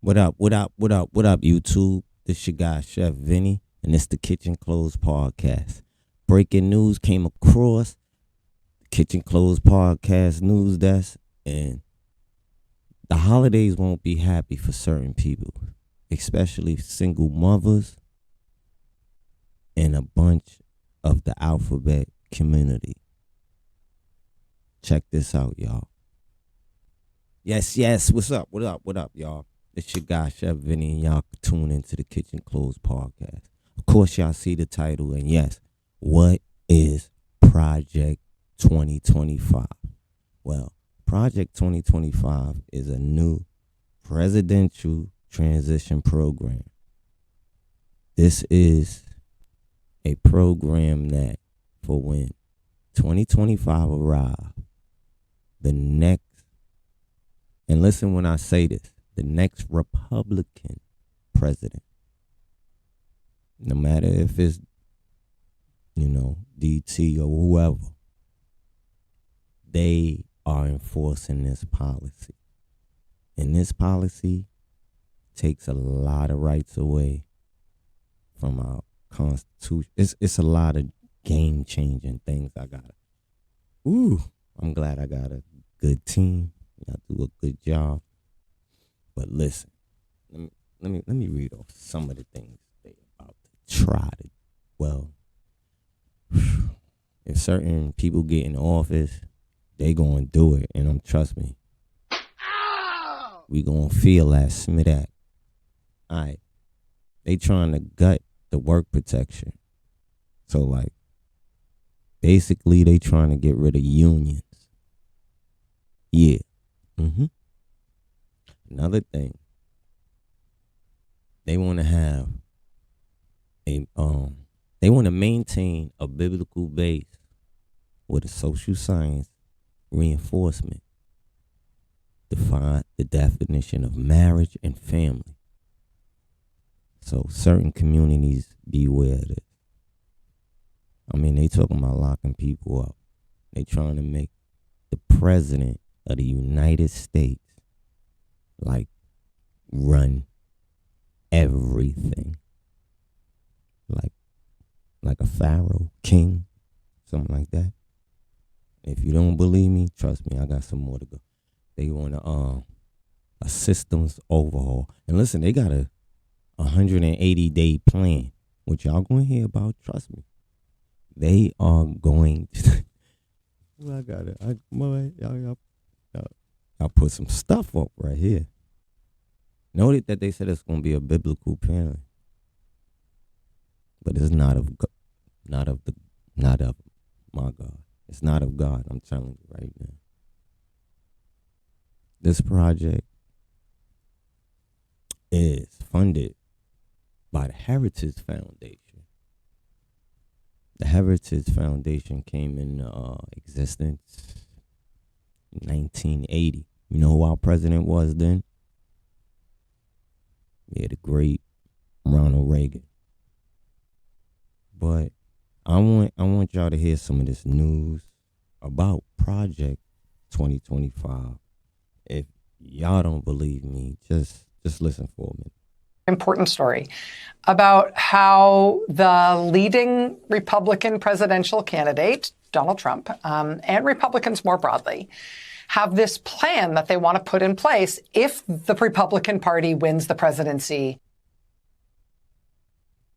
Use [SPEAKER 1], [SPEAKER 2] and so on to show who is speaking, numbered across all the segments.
[SPEAKER 1] What up, what up, what up, what up, YouTube? This your guy, Chef Vinny, and it's the Kitchen Close Podcast. Breaking news came across the Kitchen Close Podcast news desk, and the holidays won't be happy for certain people, especially single mothers and a bunch of the alphabet community. Check this out, y'all. Yes, what's up, what up, y'all? It's your guy, Chef Vinny, and y'all can tune into the Kitchen Close Podcast. Of course, y'all see the title, and yes, what is Project 2025? Well, Project 2025 is a new presidential transition program. This is a program that for when 2025 arrives, the next, and listen when I say this, the next Republican president, no matter if it's, DT or whoever, they are enforcing this policy. And this policy takes a lot of rights away from our Constitution. It's a lot of game-changing things. I'm glad I got a good team. Y'all do a good job. But listen, let me read off some of the things they about to try to. Well, if certain people get in office, they gonna do it, and trust me, we gonna feel that smidak. All right, they trying to gut the work protection. So like, basically, they trying to get rid of unions. Yeah. Another thing, they want to have they want to maintain a biblical base with a social science reinforcement. Define the definition of marriage and family. So certain communities beware of this. I mean, they talking about locking people up. They trying to make the president of the United States run everything, like a pharaoh, king, something like that. If you don't believe me, trust me, I got some more to go. They want a systems overhaul, and listen, they got a 180-day plan, which y'all gonna hear about. Trust me, they are going to. Well, I got it. Y'all put some stuff up right here. Noted that they said it's going to be a biblical parent, but it's not of my God. It's not of God. I'm telling you right now. This project is funded by the Heritage Foundation. The Heritage Foundation came into existence in 1980. You know who our president was then? Yeah, the great Ronald Reagan. But I want y'all to hear some of this news about Project 2025. If y'all don't believe me, just listen for a minute.
[SPEAKER 2] Important story about how the leading Republican presidential candidate, Donald Trump, and Republicans more broadly, have this plan that they want to put in place if the Republican Party wins the presidency.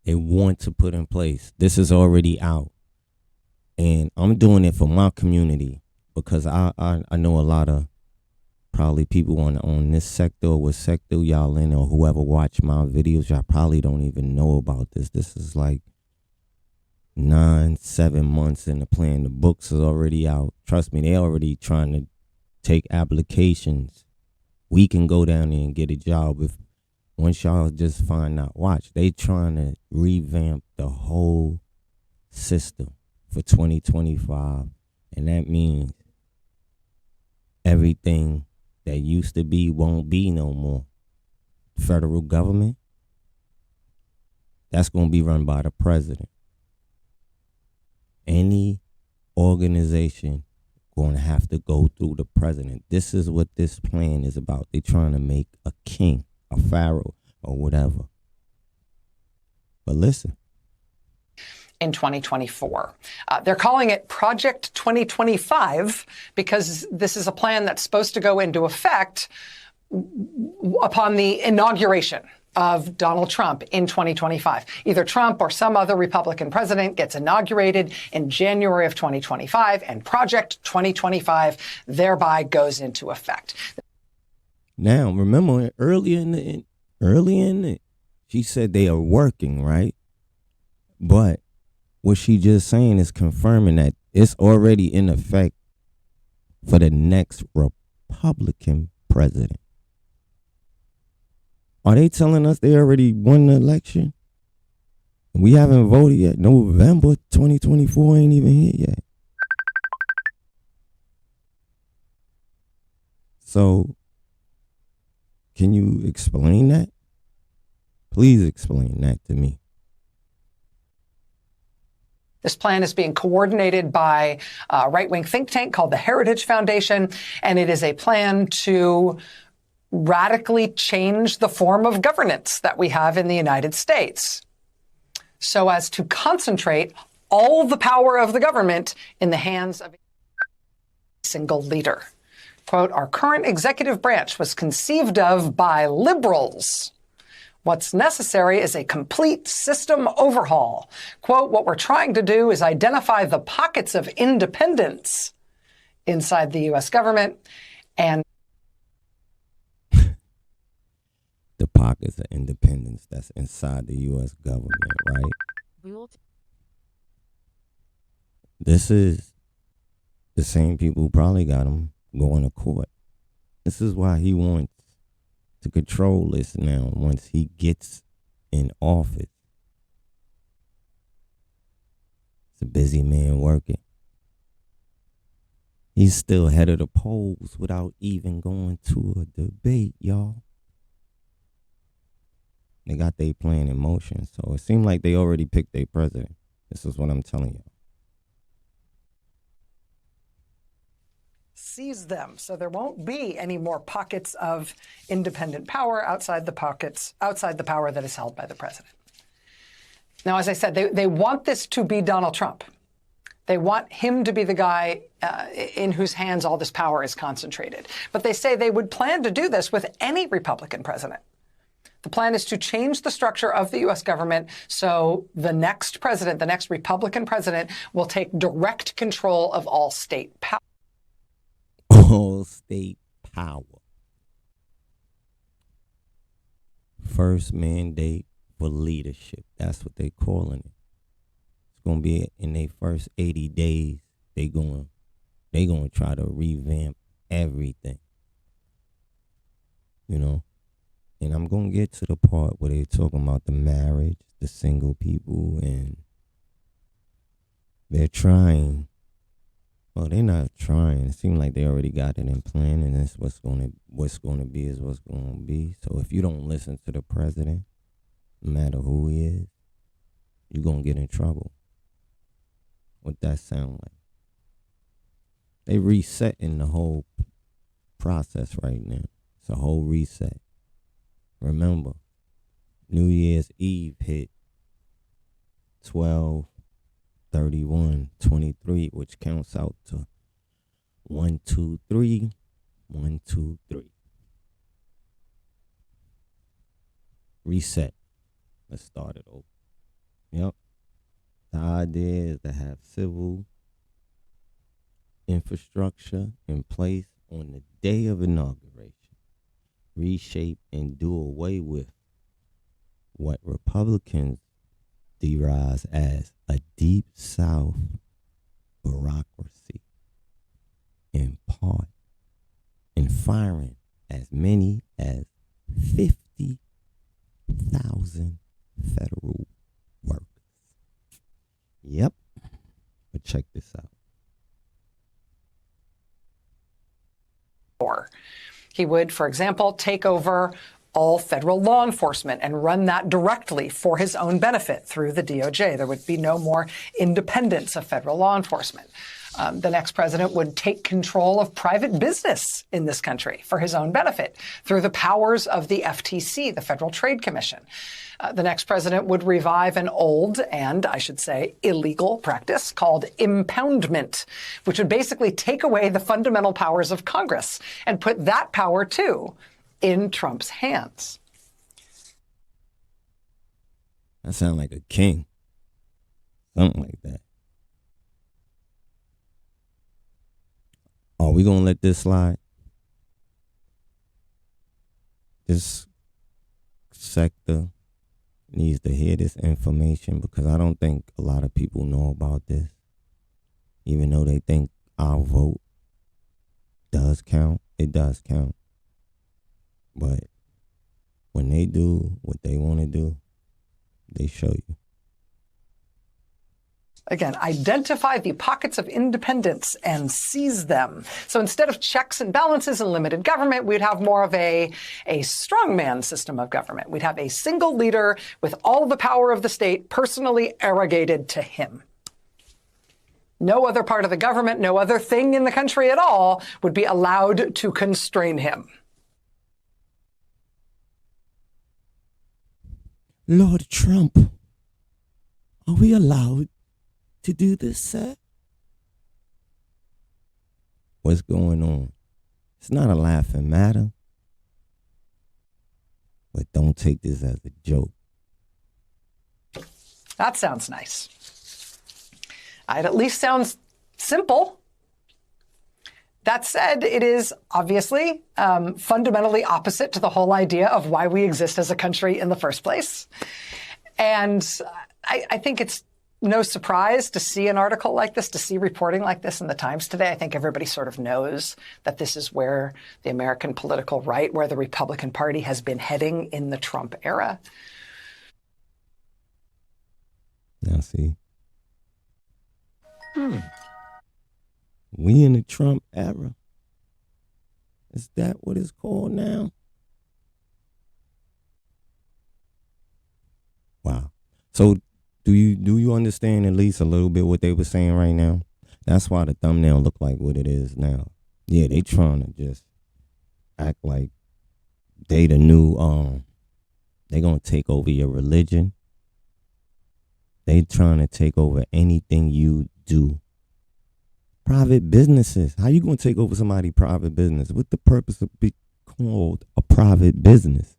[SPEAKER 1] They want to put in place. This is already out. And I'm doing it for my community because I know a lot of probably people on this sector or what sector y'all in, or whoever watch my videos, y'all probably don't even know about this. This is like 7 months in the plan. The books are already out. Trust me, they already trying to take applications. We can go down there and get a job if once y'all just find out. Watch, they trying to revamp the whole system for 2025, and that means everything that used to be won't be no more. Federal government, that's going to be run by the president. Any organization going to have to go through the president. This is what this plan is about. They're trying to make a king a pharaoh or whatever. But listen.
[SPEAKER 2] In 2024. They're calling it Project 2025 because this is a plan that's supposed to go into effect upon the inauguration of Donald Trump in 2025. Either Trump or some other Republican president gets inaugurated in January of 2025, and Project 2025 thereby goes into effect.
[SPEAKER 1] Now, remember early in it, she said they are working, right? But what she just saying is confirming that it's already in effect for the next Republican president. Are they telling us they already won the election? We haven't voted yet. November 2024 ain't even here yet. So, can you explain that? Please explain that to me.
[SPEAKER 2] This plan is being coordinated by a right-wing think tank called the Heritage Foundation, and it is a plan to radically change the form of governance that we have in the United States so as to concentrate all the power of the government in the hands of a single leader. Quote, our current executive branch was conceived of by liberals. What's necessary is a complete system overhaul. Quote, what we're trying to do is identify the pockets of independence inside the U.S. government and
[SPEAKER 1] the pockets of independence that's inside the U.S. government, right? This is the same people who probably got him going to court. This is why he wants to control this now once he gets in office. It's a busy man working. He's still head of the polls without even going to a debate, y'all. They got their plan in motion, so it seemed like they already picked their president. This is what I'm telling y'all.
[SPEAKER 2] Seize them, so there won't be any more pockets of independent power outside the power that is held by the president. Now, as I said, they want this to be Donald Trump. They want him to be the guy in whose hands all this power is concentrated. But they say they would plan to do this with any Republican president. The plan is to change the structure of the U.S. government so the next president, the next Republican president, will take direct control of all state power.
[SPEAKER 1] All state power. First mandate for leadership. That's what they calling it. It's gonna be in their first 80 days. They gonna try to revamp everything. You know? And I'm gonna get to the part where they're talking about the marriage, the single people, and they're trying. Well, they're not trying. It seems like they already got it in plan, and that's what's gonna be is what's gonna be. So if you don't listen to the president, no matter who he is, you're gonna get in trouble. What that sound like? They resetting the whole process right now. It's a whole reset. Remember, New Year's Eve hit 12/31/23, which counts out to 1, 2, 3, 1, 2, 3. Reset. Let's start it over. Yep. The idea is to have civil infrastructure in place on the day of inauguration. Reshape and do away with what Republicans deride as a deep South bureaucracy, in part, and firing as many as 50,000 federal workers. Yep. But check this out.
[SPEAKER 2] He would, for example, take over all federal law enforcement and run that directly for his own benefit through the DOJ. There would be no more independence of federal law enforcement. The next president would take control of private business in this country for his own benefit through the powers of the FTC, the Federal Trade Commission. The next president would revive an old and, I should say, illegal practice called impoundment, which would basically take away the fundamental powers of Congress and put that power, too, in Trump's hands.
[SPEAKER 1] That sounds like a king. Something like that. Are we going to let this slide? This sector needs to hear this information because I don't think a lot of people know about this. Even though they think our vote does count, it does count. But when they do what they want to do, they show you.
[SPEAKER 2] Again, identify the pockets of independence and seize them. So instead of checks and balances and limited government, we'd have more of a strongman system of government. We'd have a single leader with all the power of the state personally arrogated to him. No other part of the government, no other thing in the country at all would be allowed to constrain him.
[SPEAKER 1] Lord Trump, are we allowed to do this, sir? What's going on? It's not a laughing matter. But don't take this as a joke.
[SPEAKER 2] That sounds nice. It at least sounds simple. That said, it is obviously fundamentally opposite to the whole idea of why we exist as a country in the first place. And I think it's no surprise to see an article like this, to see reporting like this in the Times today. I think everybody sort of knows that this is where the American political right, where the Republican Party has been heading in the Trump era.
[SPEAKER 1] Now see. We in the Trump era. Is that what it's called now? Wow. So do you understand at least a little bit what they were saying right now? That's why the thumbnail look like what it is now. Yeah, they trying to just act like they the new they gonna take over your religion. They trying to take over anything you do. Private businesses. How you gonna take over somebody's private business? What's the purpose of being called a private business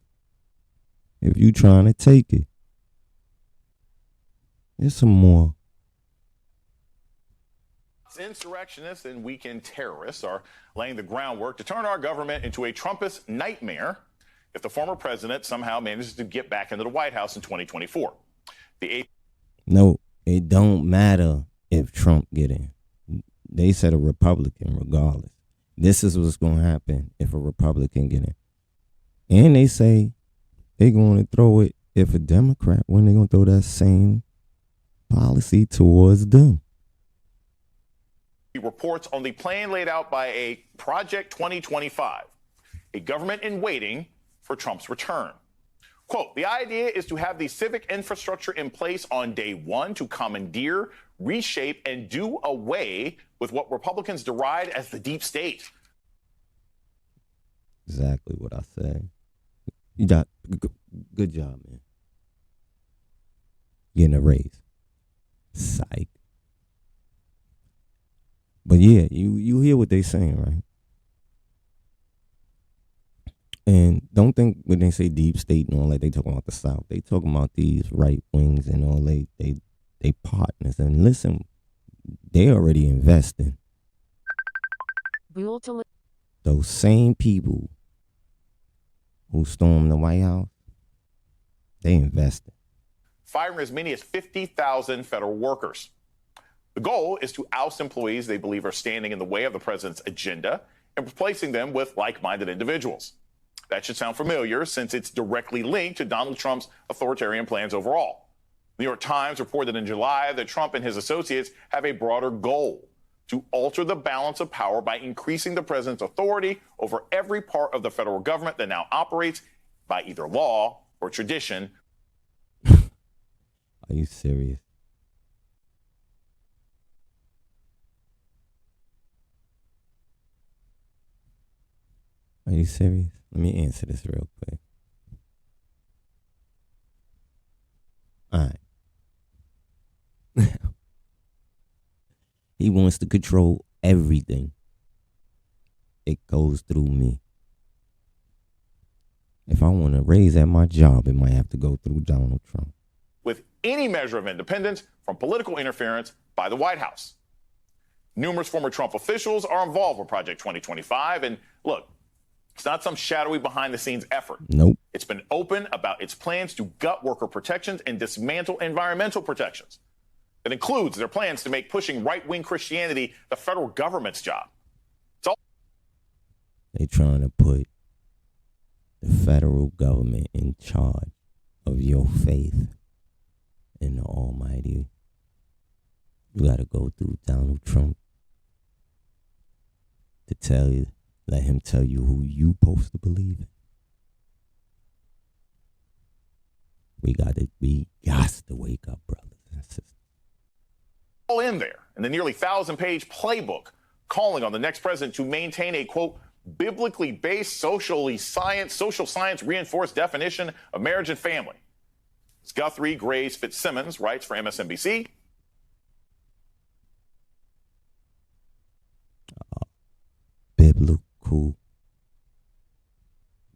[SPEAKER 1] if you trying to take it? There's some more.
[SPEAKER 3] Insurrectionists and weekend terrorists are laying the groundwork to turn our government into a Trumpist nightmare if the former president somehow manages to get back into the White House in 2024.
[SPEAKER 1] No, it don't matter if Trump get in. They said a Republican regardless. This is what's going to happen if a Republican get in. And they say they're going to throw it if a Democrat, when they're going to throw that same policy towards them.
[SPEAKER 3] He reports on the plan laid out by a Project 2025, a government in waiting for Trump's return. Quote, the idea is to have the civic infrastructure in place on day one to commandeer, reshape, and do away with what Republicans deride as the deep state.
[SPEAKER 1] Exactly what I said. You got good job, man. Getting a raise. Psych. But yeah, you hear what they saying, right? And don't think when they say deep state and all that, they talking about the South. They talking about these right wings and all they partners. And listen, they already investing. Those same people who stormed the White House, they invested.
[SPEAKER 3] Firing as many as 50,000 federal workers. The goal is to oust employees they believe are standing in the way of the president's agenda and replacing them with like-minded individuals. That should sound familiar since it's directly linked to Donald Trump's authoritarian plans overall. The New York Times reported in July that Trump and his associates have a broader goal to alter the balance of power by increasing the president's authority over every part of the federal government that now operates by either law or tradition.
[SPEAKER 1] Are you serious? Are you serious? Let me answer this real quick. All right. He wants to control everything. It goes through me. If I want to raise at my job, it might have to go through Donald Trump.
[SPEAKER 3] With any measure of independence from political interference by the White House. Numerous former Trump officials are involved with Project 2025. And look, it's not some shadowy behind-the-scenes effort.
[SPEAKER 1] Nope.
[SPEAKER 3] It's been open about its plans to gut worker protections and dismantle environmental protections. It includes their plans to make pushing right-wing Christianity the federal government's job.
[SPEAKER 1] They trying to put the federal government in charge of your faith in the Almighty. You got to go through Donald Trump to tell you, let him tell you who you supposed to believe in. We got to wake up, brothers and sisters.
[SPEAKER 3] All in there in the nearly 1,000-page playbook calling on the next president to maintain a, quote, biblically based social science reinforced definition of marriage and family. As Guthrie Grace Fitzsimmons writes for MSNBC.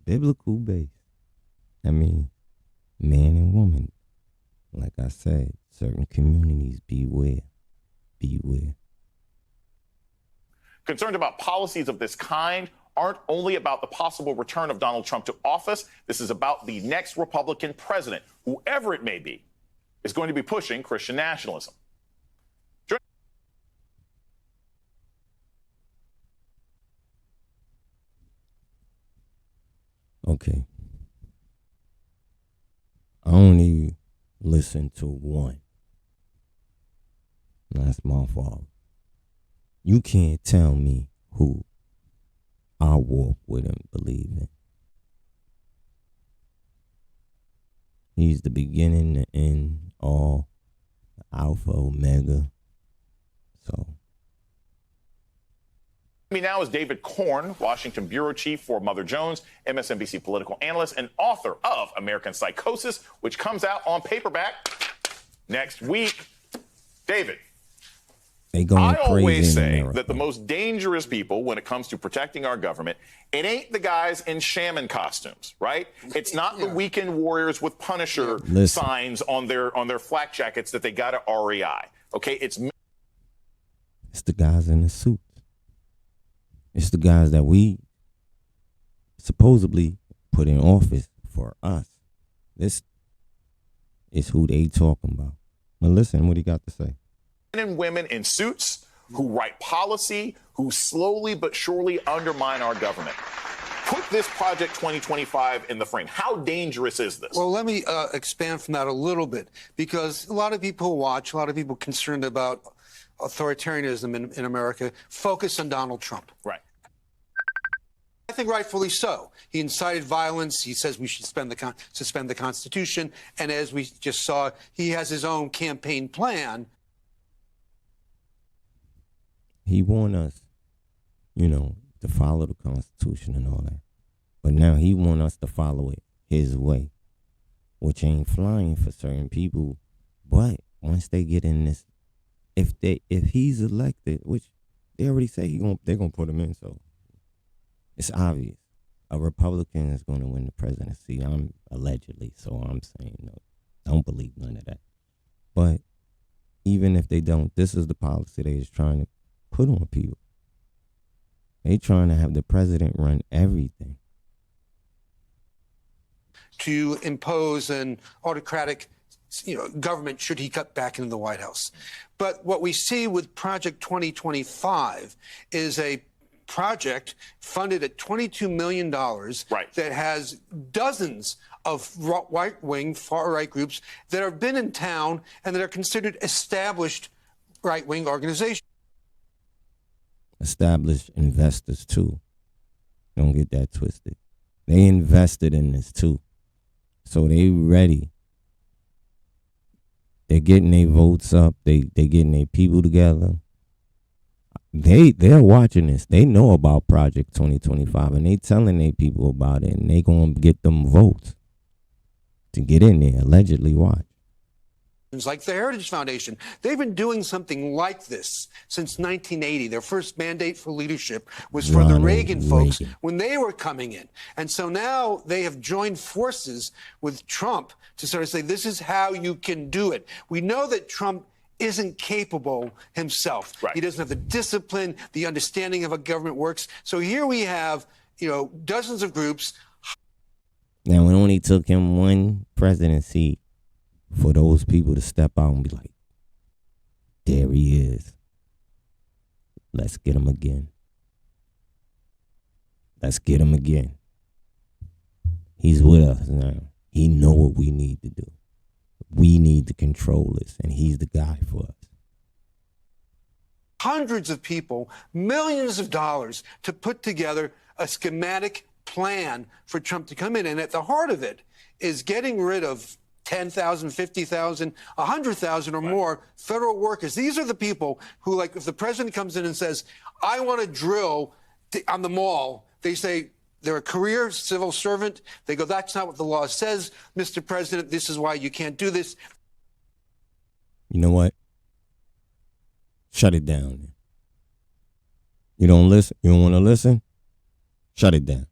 [SPEAKER 1] Biblical base. I mean, man and woman. Like I said, certain communities, beware.
[SPEAKER 3] Concerned about policies of this kind aren't only about the possible return of Donald Trump to office. This is about the next Republican president, whoever it may be, is going to be pushing Christian nationalism.
[SPEAKER 1] Okay. I only listen to one. That's my fault. You can't tell me who I walk with and believe in. He's the beginning, the end, all, the Alpha, Omega. So.
[SPEAKER 3] Me now is David Korn, Washington bureau chief for Mother Jones, MSNBC political analyst, and author of American Psychosis, which comes out on paperback next week. David, I always say that the most dangerous people when it comes to protecting our government, it ain't the guys in shaman costumes, right? It's not the weekend warriors with Punisher signs on their flak jackets that they got at REI. Okay, it's
[SPEAKER 1] the guys in the suits. It's the guys that we supposedly put in office for us. This is who they talking about. But listen, what he got to say.
[SPEAKER 3] Men and women in suits who write policy, who slowly but surely undermine our government. Put this Project 2025 in the frame. How dangerous is this?
[SPEAKER 4] Well, let me expand from that a little bit, because a lot of people watch, a lot of people concerned about authoritarianism in America focus on Donald Trump.
[SPEAKER 3] Right.
[SPEAKER 4] I think rightfully so. He incited violence. He says we should suspend the Constitution. And as we just saw, he has his own campaign plan.
[SPEAKER 1] He warned us, to follow the Constitution and all that. But now he wants us to follow it his way, which ain't flying for certain people. But once they get in this, if he's elected, which they already say they're gonna put him in, so it's obvious a Republican is going to win the presidency. I'm allegedly, so I'm saying no, don't believe none of that. But even if they don't, this is the policy they is trying to put on people. They trying to have the president run everything.
[SPEAKER 4] To impose an autocratic government should he cut back into the White House. But what we see with Project 2025 is a project funded at $22 million that has dozens of right-wing, far-right groups that have been in town and that are considered established right-wing organizations.
[SPEAKER 1] Established investors, too. Don't get that twisted. They invested in this, too. So they ready. They're getting their votes up. They getting their people together. they're watching this. They know about Project 2025, and they telling their people about it, and they gonna get them votes to get in there. Allegedly, watch.
[SPEAKER 4] Like the Heritage Foundation. They've been doing something like this since 1980. Their first mandate for leadership was for the Reagan folks when they were coming in. And so now they have joined forces with Trump to sort of say, this is how you can do it. We know that Trump isn't capable himself.
[SPEAKER 3] Right.
[SPEAKER 4] He doesn't have the discipline, the understanding of how government works. So here we have, dozens of groups.
[SPEAKER 1] Now, it only took him one presidency for those people to step out and be like, there he is. Let's get him again. Let's get him again. He's with us now. He know what we need to do. We need to control this, and he's the guy for us.
[SPEAKER 4] Hundreds of people, millions of dollars to put together a schematic plan for Trump to come in. And at the heart of it is getting rid of 10,000, 50,000, 100,000 or more federal workers. These are the people who, like, if the president comes in and says, I want to drill on the mall, they say they're a career civil servant. They go, that's not what the law says, Mr. President. This is why you can't do this.
[SPEAKER 1] You know what? Shut it down. You don't listen? You don't want to listen? Shut it down.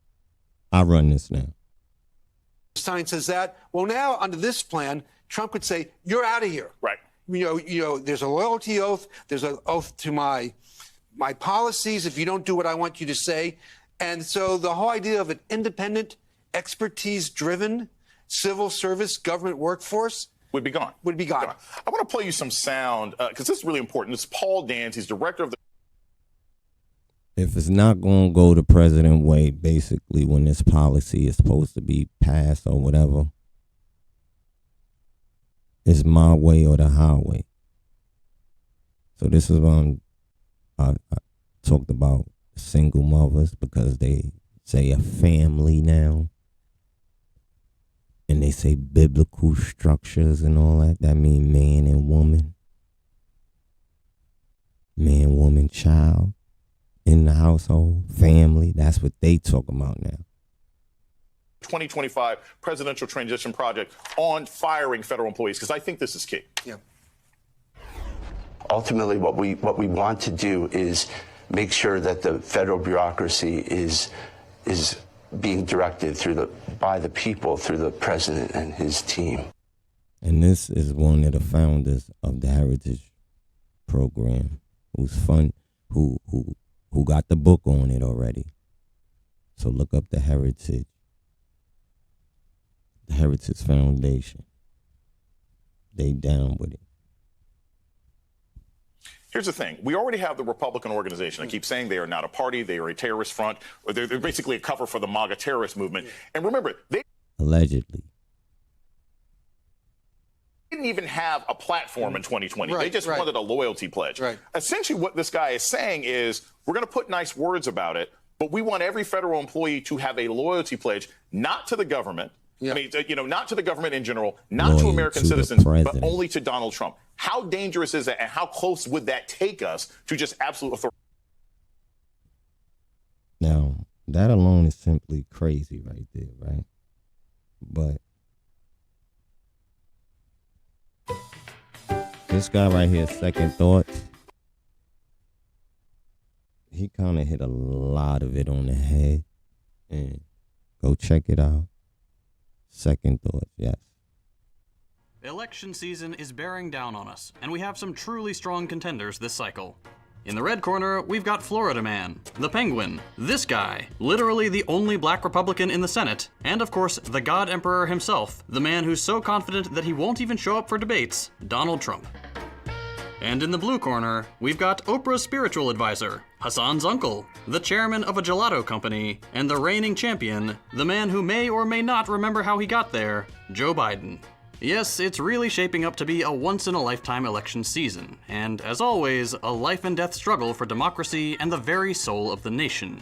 [SPEAKER 1] I run this now.
[SPEAKER 4] Sign says that. Well, now under this plan, Trump could say, you're out of here.
[SPEAKER 3] Right.
[SPEAKER 4] There's a loyalty oath. There's an oath to my policies if you don't do what I want you to say. And so the whole idea of an independent, expertise-driven civil service government workforce
[SPEAKER 3] would be gone. I want to play you some sound because this is really important. This is Paul Dans. He's director of the...
[SPEAKER 1] If it's not going to go the president way, basically, when this policy is supposed to be passed or whatever, it's my way or the highway. So this is when I talked about single mothers, because they say a family now. And they say biblical structures and all that. That means man and woman. Man, woman, child. In the household, family, that's what they talk about now.
[SPEAKER 3] 2025 presidential transition project on firing federal employees, because I think this is key.
[SPEAKER 4] Yeah.
[SPEAKER 5] Ultimately, what we want to do is make sure that the federal bureaucracy is being directed by the people through the president and his team.
[SPEAKER 1] And this is one of the founders of the Heritage program, who got the book on it already. So look up the Heritage Foundation. They down with it.
[SPEAKER 3] Here's the thing. We already have the Republican organization. I keep saying they are not a party. They are a terrorist front. Or they're basically a cover for the MAGA terrorist movement. And remember, they
[SPEAKER 1] allegedly
[SPEAKER 3] didn't even have a platform in 2020.
[SPEAKER 4] Right,
[SPEAKER 3] they just wanted a loyalty pledge.
[SPEAKER 4] Right.
[SPEAKER 3] Essentially, what this guy is saying is, we're going to put nice words about it, but we want every federal employee to have a loyalty pledge, not to the government. Yeah. I mean, not to the government in general, not to American citizens, but only to Donald Trump. How dangerous is that, and how close would that take us to just absolute authority?
[SPEAKER 1] Now, that alone is simply crazy right there, right? But this guy right here, Second Thoughts, he kind of hit a lot of it on the head. And go check it out. Second Thoughts, yes.
[SPEAKER 6] Election season is bearing down on us, and we have some truly strong contenders this cycle. In the red corner, we've got Florida Man, the Penguin, this guy, literally the only black Republican in the Senate, and of course, the God Emperor himself, the man who's so confident that he won't even show up for debates, Donald Trump. And in the blue corner, we've got Oprah's spiritual advisor, Hassan's uncle, the chairman of a gelato company, and the reigning champion, the man who may or may not remember how he got there, Joe Biden. Yes, it's really shaping up to be a once-in-a-lifetime election season, and as always, a life-and-death struggle for democracy and the very soul of the nation.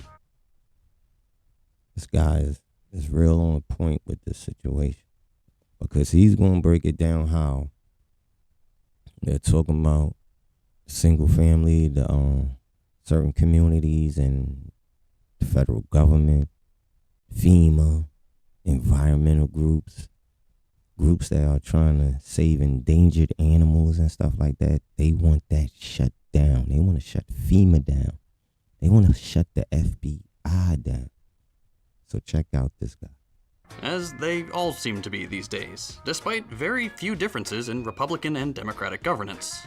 [SPEAKER 1] This guy is real on point with this situation, because he's going to break it down how they're talking about single family, the certain communities and the federal government, FEMA, environmental groups that are trying to save endangered animals and stuff like that. They want that shut down. They want to shut FEMA down. They want to shut the FBI down. So check out this guy.
[SPEAKER 6] As they all seem to be these days, despite very few differences in Republican and Democratic governance.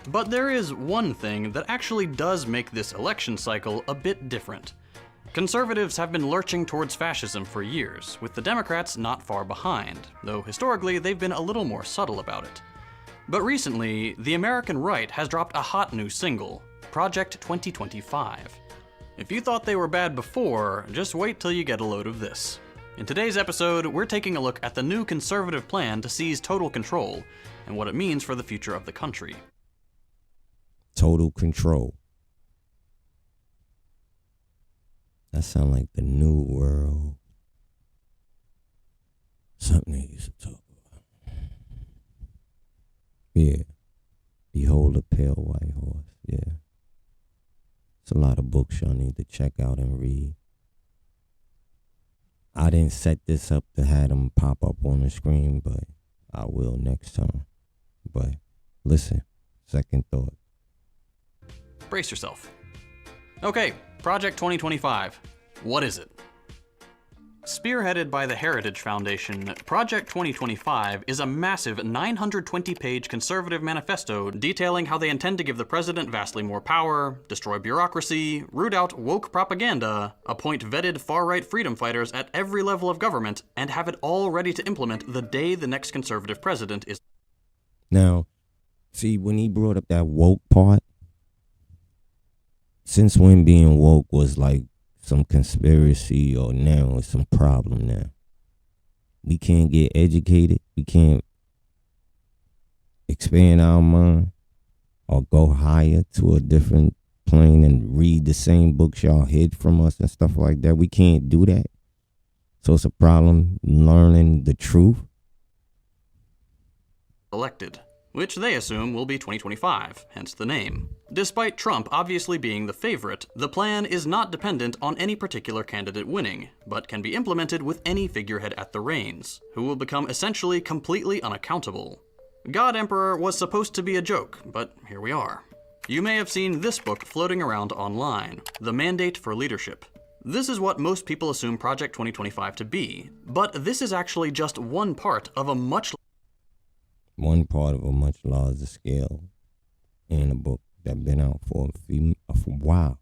[SPEAKER 6] But there is one thing that actually does make this election cycle a bit different. Conservatives have been lurching towards fascism for years, with the Democrats not far behind, though historically they've been a little more subtle about it. But recently, the American right has dropped a hot new single, Project2025. If you thought they were bad before, just wait till you get a load of this. In today's episode, we're taking a look at the new conservative plan to seize total control, and what it means for the future of the country.
[SPEAKER 1] Total control. That sounds like the new world. Something they used to talk about. Yeah. Behold a pale white horse. Yeah. It's a lot of books y'all need to check out and read. I didn't set this up to have them pop up on the screen, but I will next time. But listen, second thought.
[SPEAKER 6] Brace yourself. Okay, Project 2025. What is it? Spearheaded by the Heritage Foundation, Project 2025 is a massive 920-page conservative manifesto detailing how they intend to give the president vastly more power, destroy bureaucracy, root out woke propaganda, appoint vetted far-right freedom fighters at every level of government, and have it all ready to implement the day the next conservative president is.
[SPEAKER 1] Now, see, when he brought up that woke part, since when being woke was like some conspiracy or now it's some problem now. We can't get educated. We can't expand our mind or go higher to a different plane and read the same books y'all hid from us and stuff like that. We can't do that. So it's a problem learning the truth.
[SPEAKER 6] Elected, which they assume will be 2025, hence the name. Despite Trump obviously being the favorite, the plan is not dependent on any particular candidate winning, but can be implemented with any figurehead at the reins, who will become essentially completely unaccountable. God Emperor was supposed to be a joke, but here we are. You may have seen this book floating around online, The Mandate for Leadership. This is what most people assume Project 2025 to be, but this is actually just one part of a much
[SPEAKER 1] larger scale in a book that been out for a while.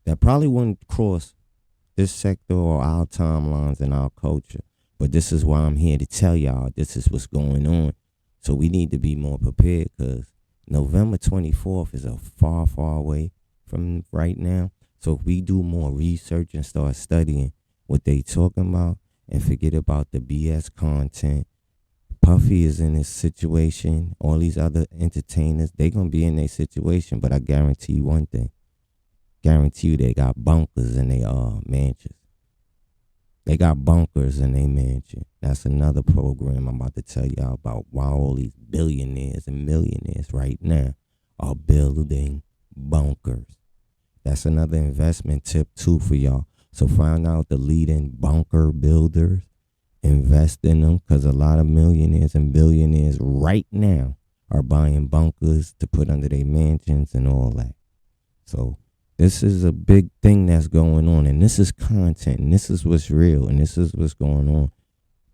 [SPEAKER 1] That probably wouldn't cross this sector or our timelines and our culture. But this is why I'm here to tell y'all this is what's going on. So we need to be more prepared because November 24th is a far, far away from right now. So if we do more research and start studying what they talking about and forget about the BS content, Puffy is in his situation. All these other entertainers, they going to be in their situation. But I guarantee you one thing. Guarantee you they got bunkers in their mansions. They got bunkers in their mansion. That's another program I'm about to tell y'all about why all these billionaires and millionaires right now are building bunkers. That's another investment tip too for y'all. So find out the leading bunker builders. Invest in them because a lot of millionaires and billionaires right now are buying bunkers to put under their mansions and all that. So this is a big thing that's going on, and this is content, and this is what's real, and this is what's going on.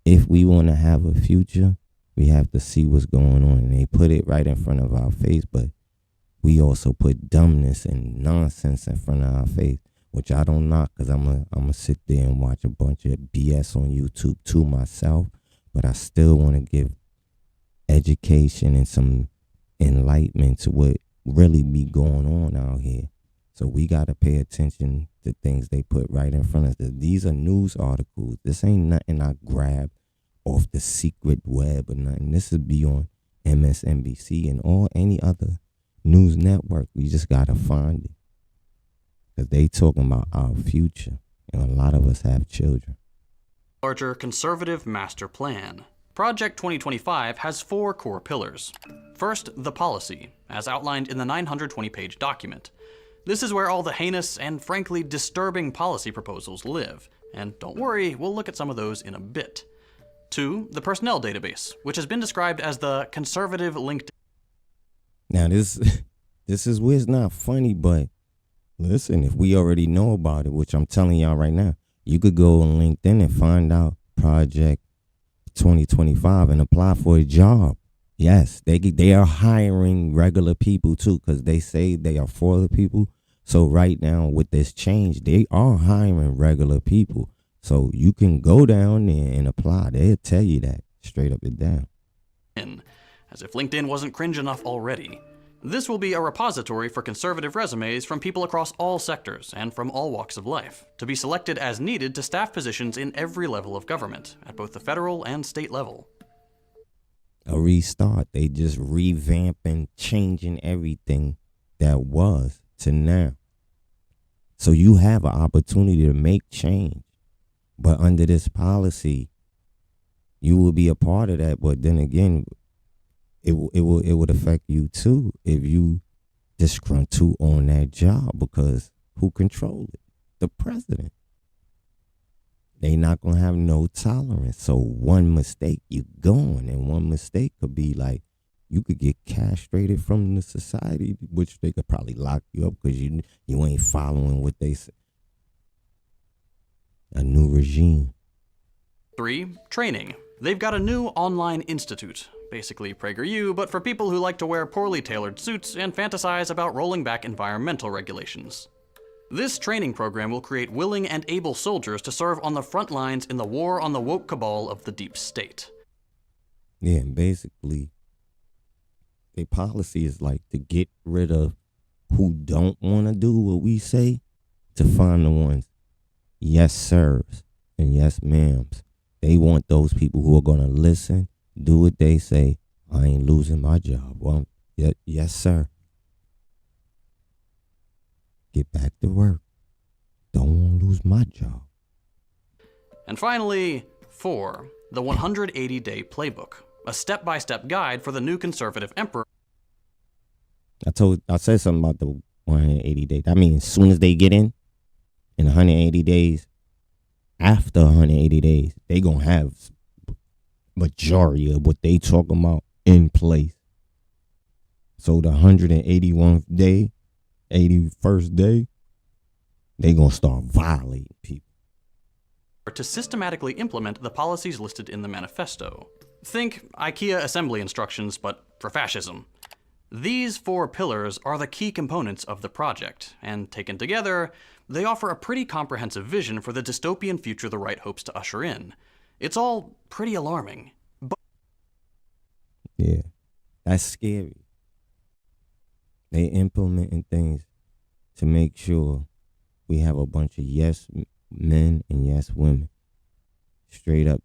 [SPEAKER 1] If we want to have a future, we have to see what's going on, and they put it right in front of our face, but we also put dumbness and nonsense in front of our face. Which I don't knock because I'm gonna sit there and watch a bunch of BS on YouTube to myself. But I still want to give education and some enlightenment to what really be going on out here. So we got to pay attention to things they put right in front of us. These are news articles. This ain't nothing I grabbed off the secret web or nothing. This would be on MSNBC and any other news network. We just got to find it. Because they talking about our future. And a lot of us have children.
[SPEAKER 6] Larger conservative master plan. Project 2025 has 4 core pillars. First, the policy, as outlined in the 920-page document. This is where all the heinous and frankly disturbing policy proposals live, and don't worry, we'll look at some of those in a bit. 2, the personnel database, which has been described as the conservative LinkedIn.
[SPEAKER 1] Now this is where it's not funny, but listen, if we already know about it, which I'm telling y'all right now, you could go on LinkedIn and find out Project 2025 and apply for a job. Yes, they are hiring regular people too, because they say they are for the people. So right now with this change, they are hiring regular people. So you can go down there and apply. They'll tell you that straight up and down.
[SPEAKER 6] As if LinkedIn wasn't cringe enough already. This will be a repository for conservative resumes from people across all sectors and from all walks of life, to be selected as needed to staff positions in every level of government, at both the federal and state level.
[SPEAKER 1] A restart. They just revamping, changing everything that was to now. So you have an opportunity to make change. But under this policy, you will be a part of that. But then again, it would affect you too if you disgruntled on that job, because who controls it? The president. They not gonna have no tolerance. So one mistake, you gone, and one mistake could be like you could get castrated from the society, which they could probably lock you up because you ain't following what they say. A new regime.
[SPEAKER 6] 3, training. They've got a new online institute. Basically PragerU, but for people who like to wear poorly tailored suits and fantasize about rolling back environmental regulations. This training program will create willing and able soldiers to serve on the front lines in the war on the woke cabal of the deep state.
[SPEAKER 1] Yeah, and basically, their policy is like to get rid of who don't want to do what we say, to find the ones, yes sirs and yes ma'ams. They want those people who are going to listen, do what they say. I ain't losing my job. Well, yes, sir. Get back to work. Don't want to lose my job.
[SPEAKER 6] And finally, 4, the 180-day playbook, a step-by-step guide for the new conservative emperor.
[SPEAKER 1] I said something about the 180 days. I mean, as soon as they get in 180 days, after 180 days, they gonna have majority of what they talking about in place. So the 181st day, 81st day, they gonna start violating people.
[SPEAKER 6] To systematically implement the policies listed in the manifesto. Think IKEA assembly instructions, but for fascism. These 4 pillars are the key components of the project, and taken together, they offer a pretty comprehensive vision for the dystopian future the right hopes to usher in. It's all pretty alarming. But
[SPEAKER 1] yeah, that's scary. They implementing things to make sure we have a bunch of yes men and yes women. Straight up,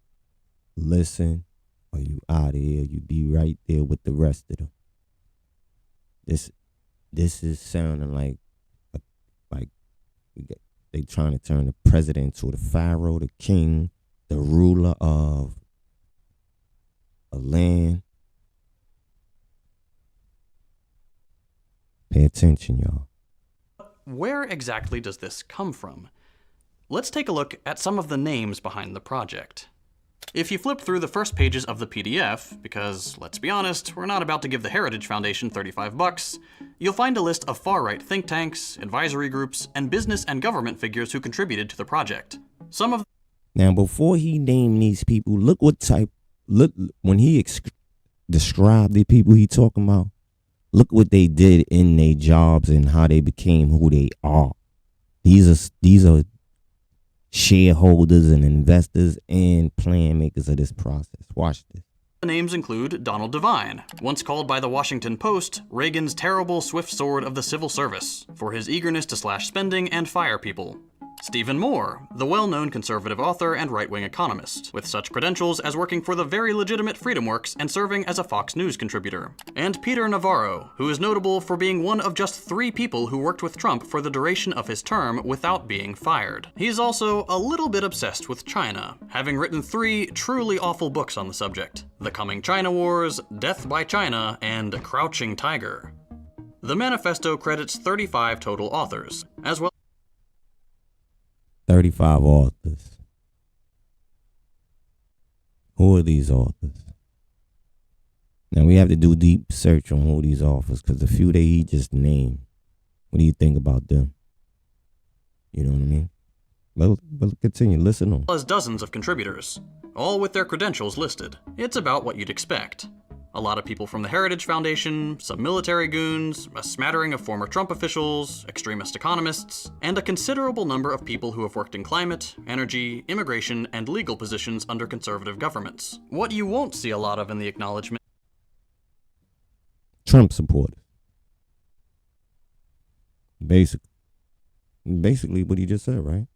[SPEAKER 1] listen, or you out of here. You be right there with the rest of them. This is sounding like they trying to turn the president to the pharaoh, the king, the ruler of a land. Pay attention, y'all.
[SPEAKER 6] where exactly does this come from? Let's take a look at some of the names behind the project. If you flip through the first pages of the PDF, because let's be honest, we're not about to give the Heritage Foundation $35, you'll find a list of far-right think tanks, advisory groups, and business and government figures who contributed to the project. Some of
[SPEAKER 1] Now, before he named these people, look when he described the people he talking about, look what they did in their jobs and how they became who they are. These are shareholders and investors and plan makers of this process. Watch this.
[SPEAKER 6] the names include Donald Devine, once called by the Washington Post Reagan's terrible swift sword of the civil service for his eagerness to slash spending and fire people. Stephen Moore, the well-known conservative author and right-wing economist, with such credentials as working for the very legitimate FreedomWorks and serving as a Fox News contributor. And Peter Navarro, who is notable for being one of just 3 people who worked with Trump for the duration of his term without being fired. He's also a little bit obsessed with China, having written 3 truly awful books on the subject: The Coming China Wars, Death by China, and Crouching Tiger. The manifesto credits 35 total authors, as well
[SPEAKER 1] 35 authors. Who are these authors? Now we have to do deep search on who these authors, because the few that he just named, what do you think about them? You know what I mean? But continue, listen on.
[SPEAKER 6] as dozens of contributors, all with their credentials listed. It's about what you'd expect. A lot of people from the Heritage Foundation, some military goons, a smattering of former Trump officials, extremist economists, and a considerable number of people who have worked in climate, energy, immigration, and legal positions under conservative governments. What you won't see a lot of in the acknowledgement
[SPEAKER 1] Trump supporters. Basically what he just said, right?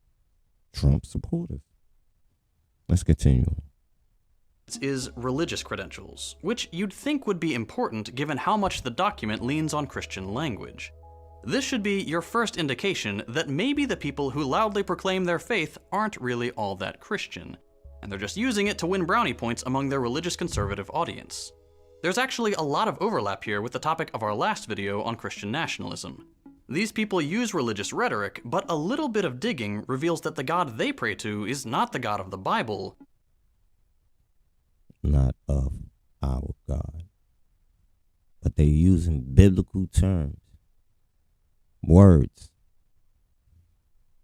[SPEAKER 1] Trump supporters. Let's continue on.
[SPEAKER 6] is religious credentials, which you'd think would be important given how much the document leans on Christian language. This should be your first indication that maybe the people who loudly proclaim their faith aren't really all that Christian, and they're just using it to win brownie points among their religious conservative audience. There's actually a lot of overlap here with the topic of our last video on Christian nationalism. These people use religious rhetoric, but a little bit of digging reveals that the God they pray to is not the God of the Bible,
[SPEAKER 1] Not of our God. But they're using biblical terms. Words.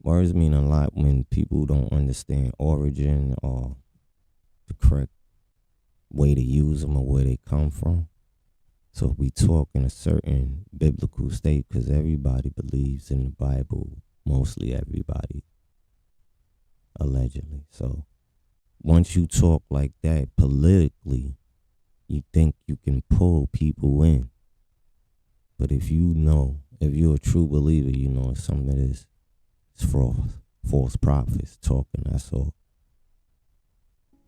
[SPEAKER 1] Words mean a lot when people don't understand origin or the correct way to use them or where they come from. So if we talk in a certain biblical state, because everybody believes in the Bible, mostly everybody, allegedly. So once you talk like that politically, you think you can pull people in. But if you're a true believer, you know it's something that is false prophets talking, that's all.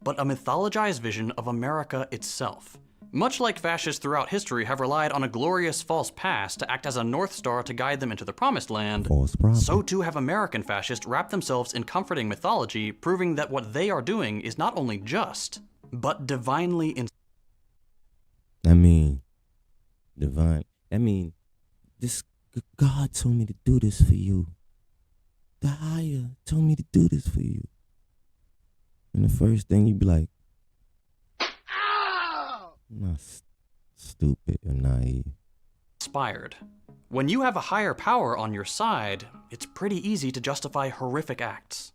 [SPEAKER 6] but a mythologized vision of America itself. Much like fascists throughout history have relied on a glorious false past to act as a North Star to guide them into the promised land,
[SPEAKER 1] False prophet.
[SPEAKER 6] so too have American fascists wrapped themselves in comforting mythology, proving that what they are doing is not only just, but divinely
[SPEAKER 1] This God told me to do this for you. The higher told me to do this for you. And the first thing you'd be like, I'm not stupid or naive.
[SPEAKER 6] inspired. When you have a higher power on your side, it's pretty easy to justify horrific acts.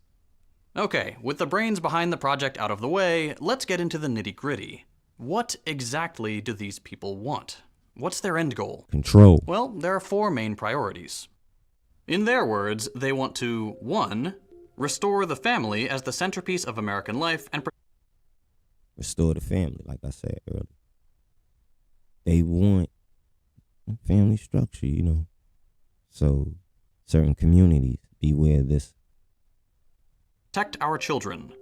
[SPEAKER 6] Okay, with the brains behind the project out of the way, let's get into the nitty-gritty. What exactly do these people want? What's their end goal?
[SPEAKER 1] Control.
[SPEAKER 6] Well, there are 4 main priorities. In their words, they want to 1. Restore the family as the centerpiece of American life and
[SPEAKER 1] Restore the family, like I said earlier. They want a family structure, you know. So certain communities, beware this.
[SPEAKER 6] protect our children.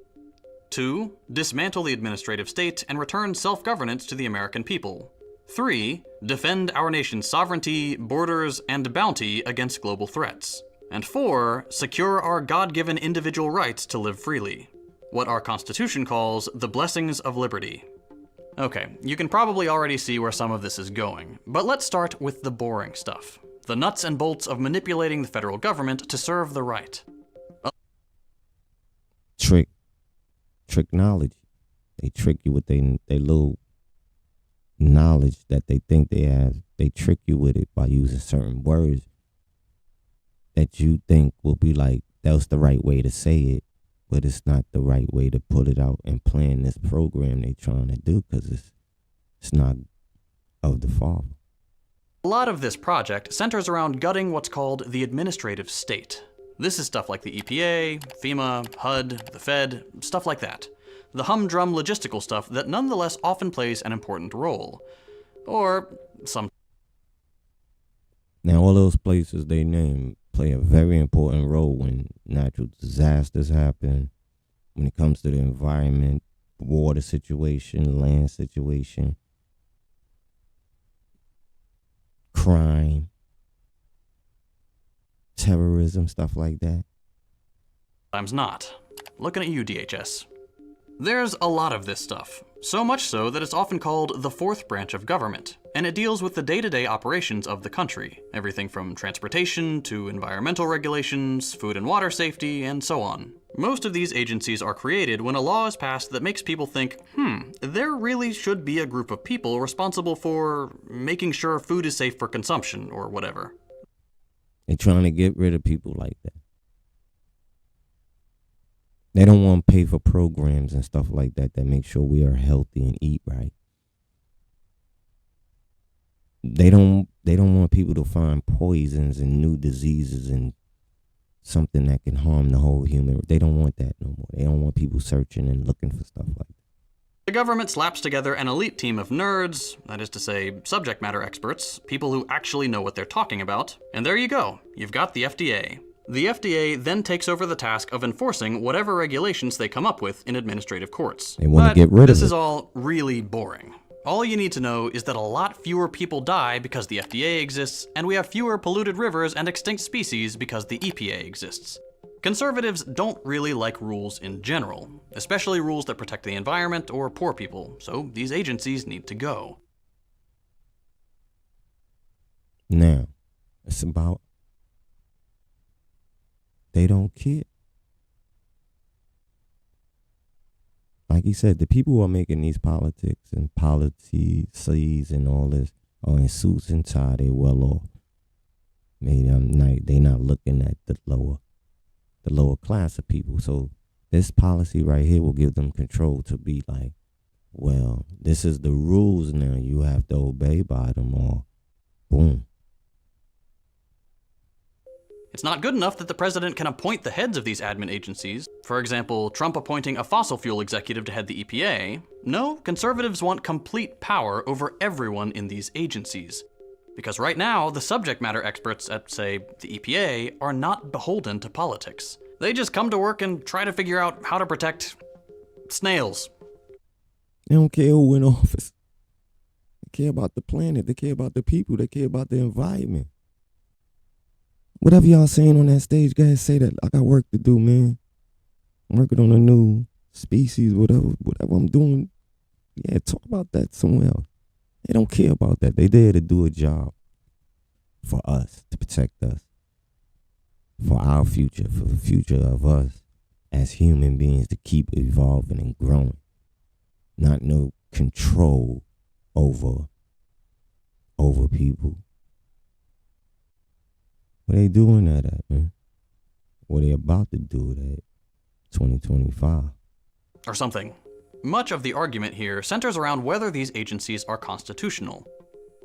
[SPEAKER 6] 2. Dismantle the administrative state and return self-governance to the American people. 3. Defend our nation's sovereignty, borders, and bounty against global threats. And 4. Secure our God-given individual rights to live freely. What our Constitution calls the blessings of liberty. Okay, you can probably already see where some of this is going, but let's start with the boring stuff. The nuts and bolts of manipulating the federal government to serve the right.
[SPEAKER 1] Trick knowledge. They trick you with their little knowledge that they think they have. They trick you with it by using certain words that you think will be like, that's the right way to say it, but it's not the right way to put it out and plan this program they trying to do, because it's not of the Father.
[SPEAKER 6] A lot of this project centers around gutting what's called the administrative state. This is stuff like the EPA, FEMA, HUD, the Fed, stuff like that. The humdrum logistical stuff that nonetheless often plays an important role. Or some.
[SPEAKER 1] Now all those places they name play a very important role when natural disasters happen, when it comes to the environment, water situation, land situation, crime, terrorism, stuff like that.
[SPEAKER 6] Sometimes not. Looking at you, DHS. There's a lot of this stuff, so much so that it's often called the fourth branch of government, and it deals with the day-to-day operations of the country, everything from transportation to environmental regulations, food and water safety, and so on. Most of these agencies are created when a law is passed that makes people think, there really should be a group of people responsible for making sure food is safe for consumption, or whatever.
[SPEAKER 1] They're trying to get rid of people like that. They don't want to pay for programs and stuff like that that make sure we are healthy and eat right. They don't want people to find poisons and new diseases and something that can harm the whole human. They don't want that no more. They don't want people searching and looking for stuff like that.
[SPEAKER 6] The government slaps together an elite team of nerds, that is to say, subject matter experts, people who actually know what they're talking about, and there you go, you've got the FDA. The FDA then takes over the task of enforcing whatever regulations they come up with in administrative courts.
[SPEAKER 1] They want to get rid of it.
[SPEAKER 6] This is all really boring. All you need to know is that a lot fewer people die because the FDA exists, and we have fewer polluted rivers and extinct species because the EPA exists. Conservatives don't really like rules in general, especially rules that protect the environment or poor people, so these agencies need to go.
[SPEAKER 1] Now, it's about they don't care. Like he said, the people who are making these politics and policies and all this are in suits and tie. They well off. They not looking at the lower class of people. So this policy right here will give them control to be like, well, this is the rules now. You have to obey by them, or boom.
[SPEAKER 6] It's not good enough that the president can appoint the heads of these admin agencies. For example, Trump appointing a fossil fuel executive to head the EPA. No, conservatives want complete power over everyone in these agencies. Because right now, the subject matter experts at, say, the EPA are not beholden to politics. They just come to work and try to figure out how to protect snails.
[SPEAKER 1] They don't care who in office. They care about the planet. They care about the people. They care about the environment. Whatever y'all saying on that stage, guys, say that. I got work to do, man. I'm working on a new species, whatever I'm doing. Yeah, talk about that somewhere else. They don't care about that. They there to do a job for us, to protect us, for our future, for the future of us as human beings, to keep evolving and growing. Not no control over people. What they doing that at, man? What they about to do that 2025?
[SPEAKER 6] Or something. Much of the argument here centers around whether these agencies are constitutional.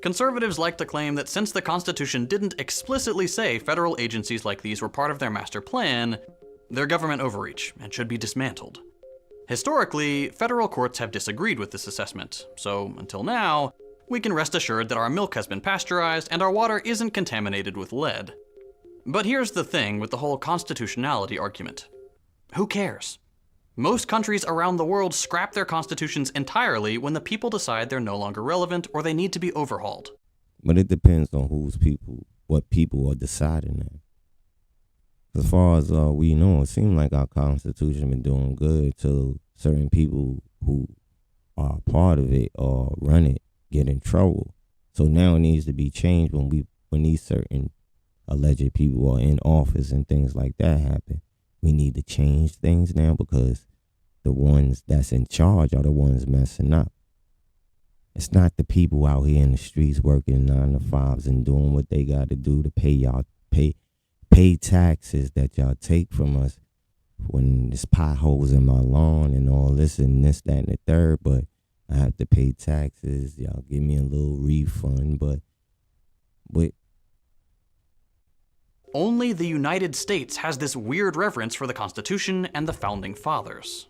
[SPEAKER 6] Conservatives like to claim that since the Constitution didn't explicitly say federal agencies like these were part of their master plan, they're government overreach and should be dismantled. Historically, federal courts have disagreed with this assessment, so until now, we can rest assured that our milk has been pasteurized and our water isn't contaminated with lead. But here's the thing with the whole constitutionality argument. Who cares? Most countries around the world scrap their constitutions entirely when the people decide they're no longer relevant or they need to be overhauled.
[SPEAKER 1] But it depends on what people are deciding that. As far as we know, it seems like our constitution been doing good till certain people who are part of it or run it get in trouble. So now it needs to be changed when these certain alleged people are in office and things like that happen. We need to change things now because the ones that's in charge are the ones messing up. It's not the people out here in the streets working 9 to 5s and doing what they got to do to pay taxes that y'all take from us when there's potholes in my lawn and all this and this, that, and the third, but I have to pay taxes. Y'all give me a little refund, but
[SPEAKER 6] only the United States has this weird reverence for the Constitution and the Founding Fathers.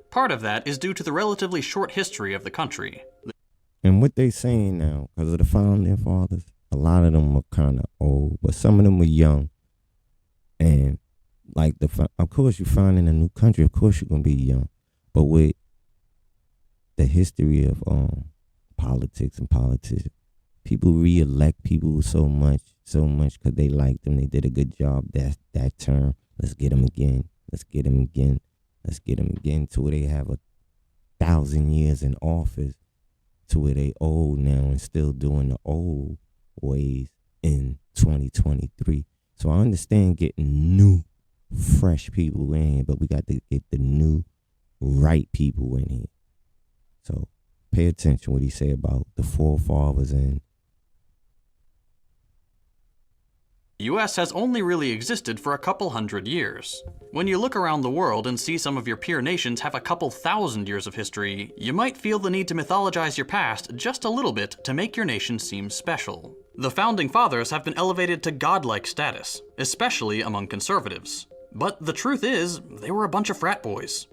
[SPEAKER 6] Part of that is due to the relatively short history of the country.
[SPEAKER 1] And what they saying now, because of the Founding Fathers, a lot of them are kind of old, but some of them were young. And like of course, you find in a new country, of course you're gonna be young, but with the history of politics and politicians, people re-elect people so much because they like them. They did a good job that term. Let's get them again. Let's get them again. Let's get them again to where they have 1,000 years in office, to where they old now and still doing the old ways in 2023. So I understand getting new, fresh people in here, but we got to get the new, right people in here. So pay attention what he said about the forefathers and
[SPEAKER 6] The US has only really existed for a couple hundred years. When you look around the world and see some of your peer nations have a couple thousand years of history, you might feel the need to mythologize your past just a little bit to make your nation seem special. The Founding Fathers have been elevated to godlike status, especially among conservatives. But the truth is, they were a bunch of frat boys.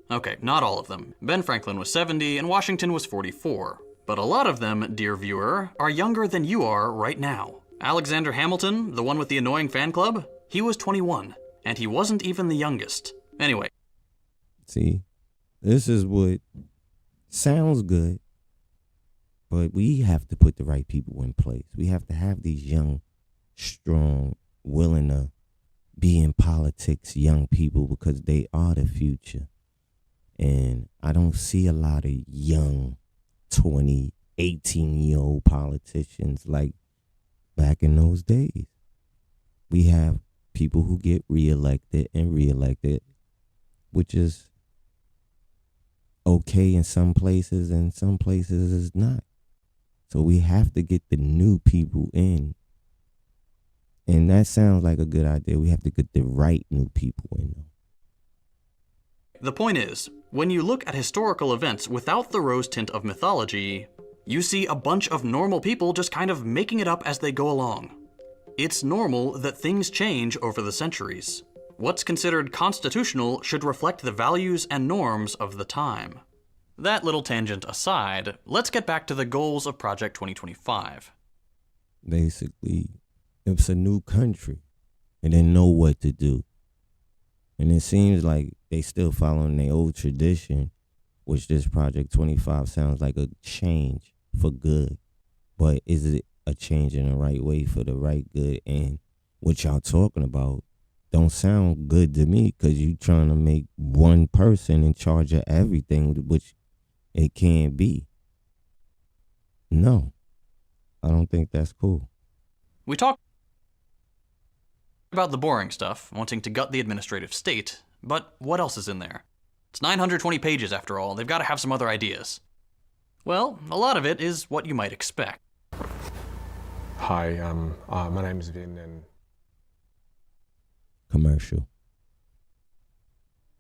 [SPEAKER 6] Okay, not all of them. Ben Franklin was 70 and Washington was 44. But a lot of them, dear viewer, are younger than you are right now. Alexander Hamilton, the one with the annoying fan club, he was 21, and he wasn't even the youngest. Anyway.
[SPEAKER 1] See, this is what sounds good, but we have to put the right people in place. We have to have these young, strong, willing to be in politics young people, because they are the future. And I don't see a lot of young 20, 18-year-old politicians like back in those days. We have people who get reelected and reelected, which is okay in some places and some places is not. So we have to get the new people in. And that sounds like a good idea. We have to get the right new people in.
[SPEAKER 6] The point is, when you look at historical events without the rose tint of mythology, you see a bunch of normal people just kind of making it up as they go along. It's normal that things change over the centuries. What's considered constitutional should reflect the values and norms of the time. That little tangent aside, let's get back to the goals of Project 2025.
[SPEAKER 1] Basically, it's a new country and they know what to do. And it seems like they still following their old tradition, which this Project 25 sounds like a change for good. But is it a change in the right way for the right good? And what y'all talking about don't sound good to me, because you trying to make one person in charge of everything, which it can't be. No, I don't think that's cool.
[SPEAKER 6] We talked about the boring stuff, wanting to gut the administrative state, but what else is in there? It's 920 pages after all. They've got to have some other ideas. Well, a lot of it is what you might expect.
[SPEAKER 7] Hi, my name is Vin, and
[SPEAKER 1] Commercial.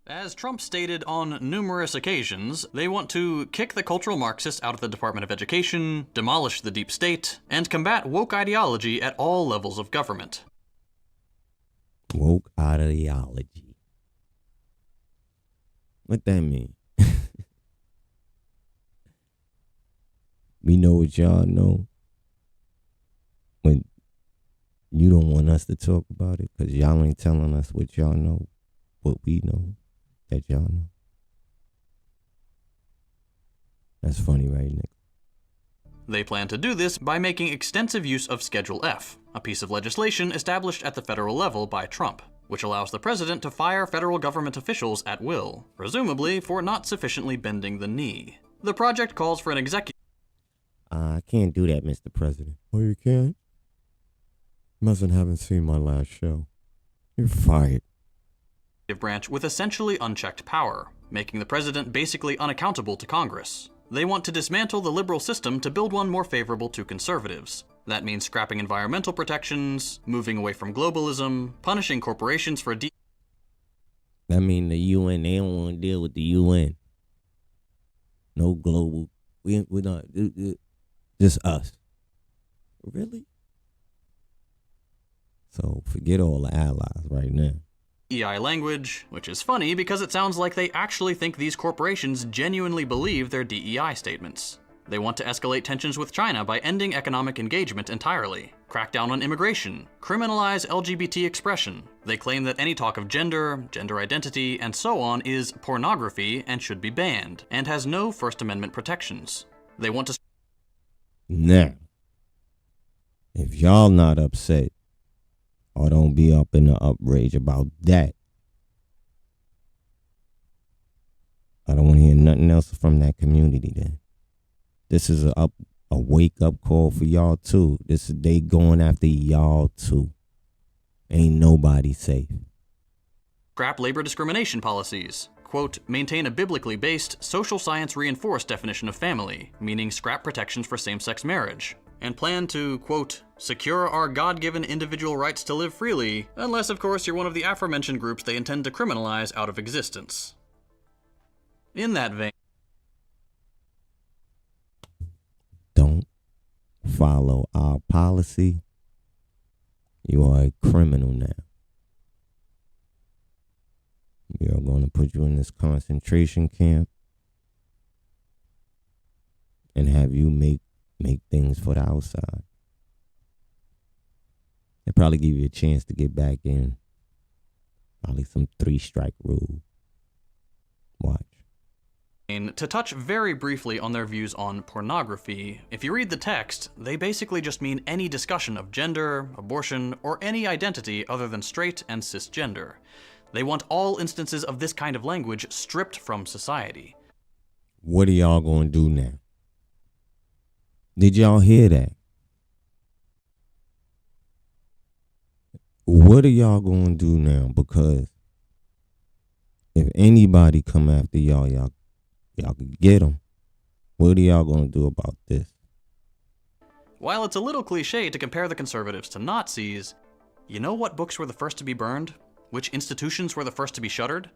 [SPEAKER 6] As Trump stated on numerous occasions, they want to kick the cultural Marxists out of the Department of Education, demolish the deep state, and combat woke ideology at all levels of government.
[SPEAKER 1] Woke ideology. What that mean? We know what y'all know, but you don't want us to talk about it because y'all ain't telling us what y'all know, what we know that y'all know. That's funny, right, Nick?
[SPEAKER 6] They plan to do this by making extensive use of Schedule F, a piece of legislation established at the federal level by Trump, which allows the president to fire federal government officials at will, presumably for not sufficiently bending the knee. The project calls for an executive
[SPEAKER 1] I can't do that, Mr. President. Oh, you can't? Mustn't haven't seen my last show. You're fired.
[SPEAKER 6] branch with essentially unchecked power, making the president basically unaccountable to Congress. They want to dismantle the liberal system to build one more favorable to conservatives. That means scrapping environmental protections, moving away from globalism, punishing corporations for
[SPEAKER 1] That mean the UN, they don't want to deal with the UN. No global. We're not. Just us. Really? So forget all the allies right now.
[SPEAKER 6] DEI language, which is funny because it sounds like they actually think these corporations genuinely believe their DEI statements. They want to escalate tensions with China by ending economic engagement entirely, crack down on immigration, criminalize LGBT expression. They claim that any talk of gender, gender identity, and so on is pornography and should be banned, and has no First Amendment protections. They want to...
[SPEAKER 1] Now, if y'all not upset, or don't be up in the outrage about that, I don't want to hear nothing else from that community then. This is a wake-up call for y'all, too. They going after y'all, too. Ain't nobody safe.
[SPEAKER 6] Scrap labor discrimination policies. Quote, maintain a biblically based, social science reinforced definition of family, meaning scrap protections for same-sex marriage. And plan to, quote, secure our God-given individual rights to live freely, unless, of course, you're one of the aforementioned groups they intend to criminalize out of existence. In that vein,
[SPEAKER 1] don't follow our policy, you are a criminal now. We are going to put you in this concentration camp and have you make things for the outside. They probably give you a chance to get back in. Probably some 3-strike rule. Watch.
[SPEAKER 6] to touch very briefly on their views on pornography, if you read the text, they basically just mean any discussion of gender, abortion, or any identity other than straight and cisgender. They want all instances of this kind of language stripped from society.
[SPEAKER 1] What are y'all gonna do now? Did y'all hear that? What are y'all gonna do now? Because if anybody come after y'all could get them. What are y'all gonna do about this?
[SPEAKER 6] While it's a little cliche to compare the conservatives to Nazis, you know what books were the first to be burned? Which institutions were the first to be shuttered?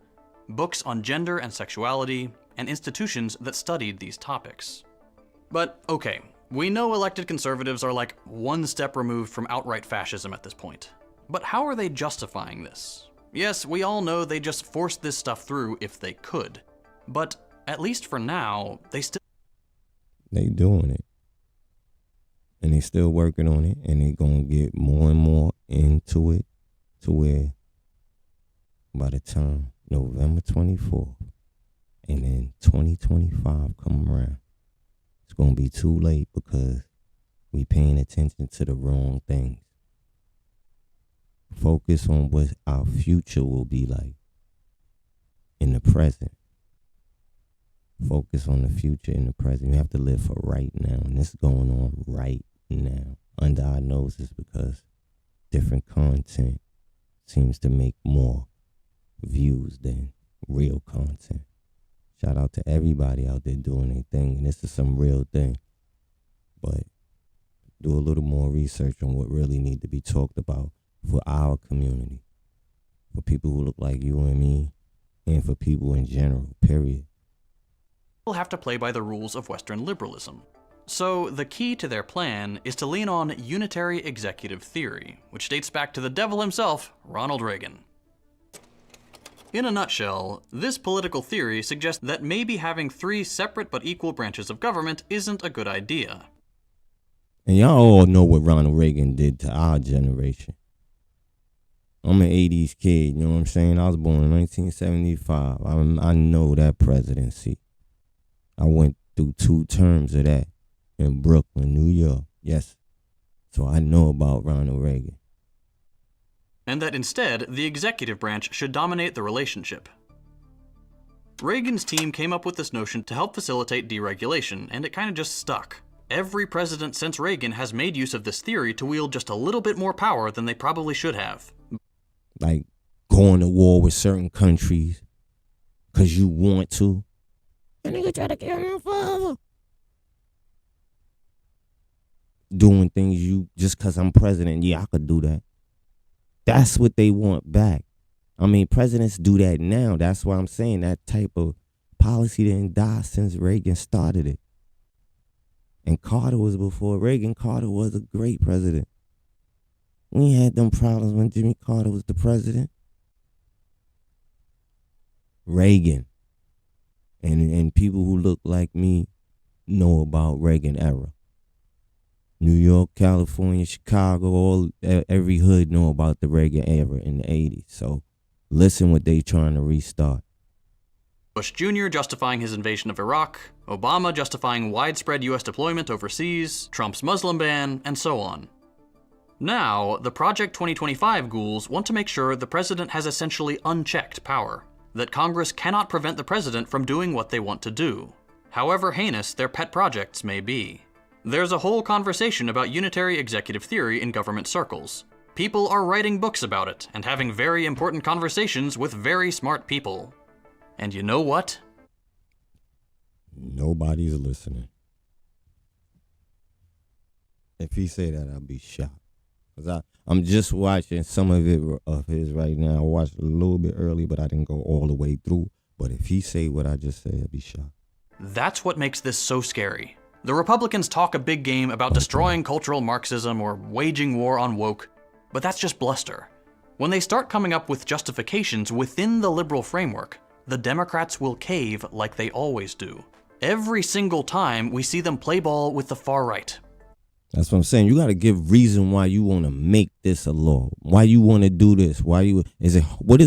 [SPEAKER 6] Books on gender and sexuality, and institutions that studied these topics. But okay, we know elected conservatives are like one step removed from outright fascism at this point. But how are they justifying this? Yes, we all know they just forced this stuff through if they could. But at least for now,
[SPEAKER 1] they doing it. And they still working on it, and they gonna get more and more into it to where by the time November 24th and then 2025 come around, it's gonna be too late because we paying attention to the wrong things. Focus on what our future will be like in the present. Focus on the future in the present. You have to live for right now. And this is going on right now under our noses because different content seems to make more views than real content. Shout out to everybody out there doing their thing. And this is some real thing. But do a little more research on what really need to be talked about for our community. For people who look like you and me. And for people in general, period.
[SPEAKER 6] have to play by the rules of Western liberalism. So the key to their plan is to lean on unitary executive theory, which dates back to the devil himself, Ronald Reagan. In a nutshell, this political theory suggests that maybe having 3 separate but equal branches of government isn't a good idea.
[SPEAKER 1] And y'all all know what Ronald Reagan did to our generation. I'm an 80s kid, you know what I'm saying? I was born in 1975. I know that presidency. I went through 2 terms of that in Brooklyn, New York. Yes. So I know about Ronald Reagan.
[SPEAKER 6] And that instead, the executive branch should dominate the relationship. Reagan's team came up with this notion to help facilitate deregulation, and it kind of just stuck. Every president since Reagan has made use of this theory to wield just a little bit more power than they probably should have.
[SPEAKER 1] Like going to war with certain countries because you want to. And nigga try to kill my father. Doing things just because I'm president, yeah, I could do that. That's what they want back. I mean, presidents do that now. That's why I'm saying that type of policy didn't die since Reagan started it. And Carter was before Reagan. Carter was a great president. We had them problems when Jimmy Carter was the president. Reagan. And people who look like me know about Reagan era. New York, California, Chicago, every hood know about the Reagan era in the 80s. So listen what they trying to restart.
[SPEAKER 6] Bush Jr. justifying his invasion of Iraq, Obama justifying widespread US deployment overseas, Trump's Muslim ban, and so on. Now, the Project 2025 ghouls want to make sure the president has essentially unchecked power, that Congress cannot prevent the president from doing what they want to do, however heinous their pet projects may be. There's a whole conversation about unitary executive theory in government circles. People are writing books about it and having very important conversations with very smart people. And you know what?
[SPEAKER 1] Nobody's listening. If he say that, I'll be shocked. Because I'm just watching some of it of his right now. I watched a little bit early, but I didn't go all the way through. But if he say what I just said, I'll be shocked.
[SPEAKER 6] That's what makes this so scary. The Republicans talk a big game about destroying cultural Marxism or waging war on woke, but that's just bluster. When they start coming up with justifications within the liberal framework, the Democrats will cave like they always do. Every single time we see them play ball with the far right.
[SPEAKER 1] That's what I'm saying. You got to give reason why you want to make this a law. Why you want to do this? What is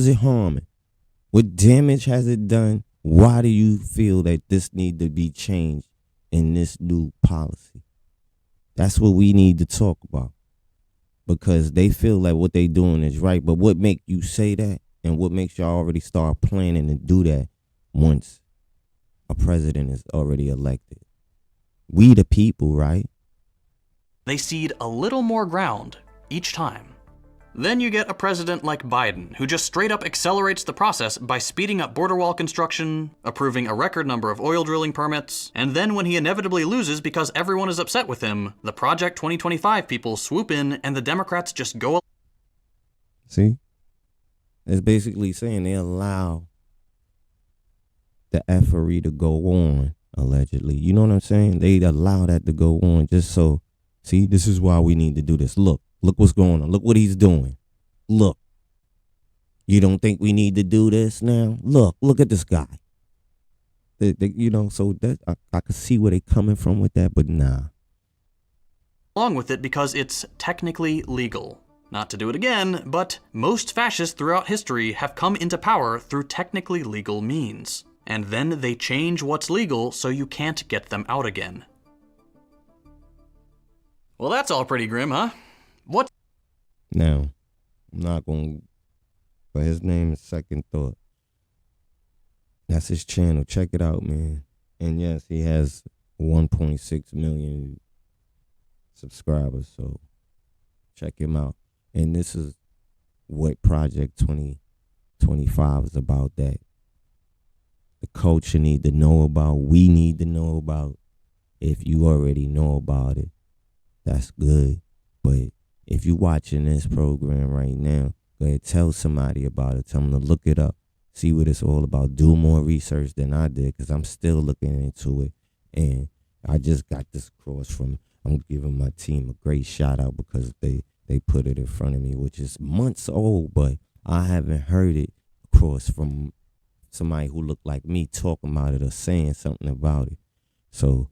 [SPEAKER 1] it harming? What damage has it done? Why do you feel that this need to be changed in this new policy? That's what we need to talk about. Because they feel like what they doing is right. But what make you say that? And what makes y'all already start planning to do that once a president is already elected? We the people, right?
[SPEAKER 6] They cede a little more ground each time. Then you get a president like Biden, who just straight up accelerates the process by speeding up border wall construction, approving a record number of oil drilling permits, and then when he inevitably loses because everyone is upset with him, the Project 2025 people swoop in and the Democrats just go.
[SPEAKER 1] See? It's basically saying they allow the effery to go on, allegedly. You know what I'm saying? They allow that to go on just so, see, this is why we need to do this. Look what's going on. Look what he's doing. Look. You don't think we need to do this now? Look at this guy. So that I could see where they coming from with that, but nah.
[SPEAKER 6] Along with it because it's technically legal. Not to do it again, but most fascists throughout history have come into power through technically legal means. And then they change what's legal so you can't get them out again. Well, that's all pretty grim, huh? What?
[SPEAKER 1] Now, I'm not going to, but his name is Second Thought. That's his channel. Check it out, man. And yes, he has 1.6 million subscribers, so check him out. And this is what Project 2025 is about, that the culture need to know about, we need to know about. If you already know about it, that's good. But if you're watching this program right now, go ahead, tell somebody about it. Tell them to look it up, see what it's all about. Do more research than I did, because I'm still looking into it. And I just got this across from, I'm giving my team a great shout out because they put it in front of me, which is months old, but I haven't heard it across from somebody who looked like me talking about it or saying something about it. So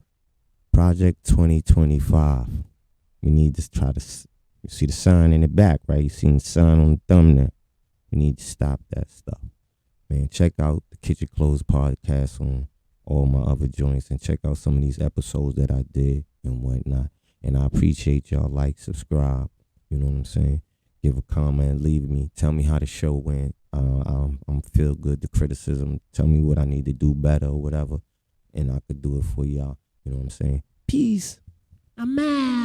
[SPEAKER 1] Project 2025, we need to try to, you see the sign in the back, right? You seen the sign on the thumbnail. We need to stop that stuff. Man, check out the Kitchen Close podcast on all my other joints and check out some of these episodes that I did and whatnot. And I appreciate y'all. Like, subscribe. You know what I'm saying? Give a comment, leave me. Tell me how the show went. I'm feel good. The criticism. Tell me what I need to do better or whatever. And I could do it for y'all. You know what I'm saying? Peace. I'm out.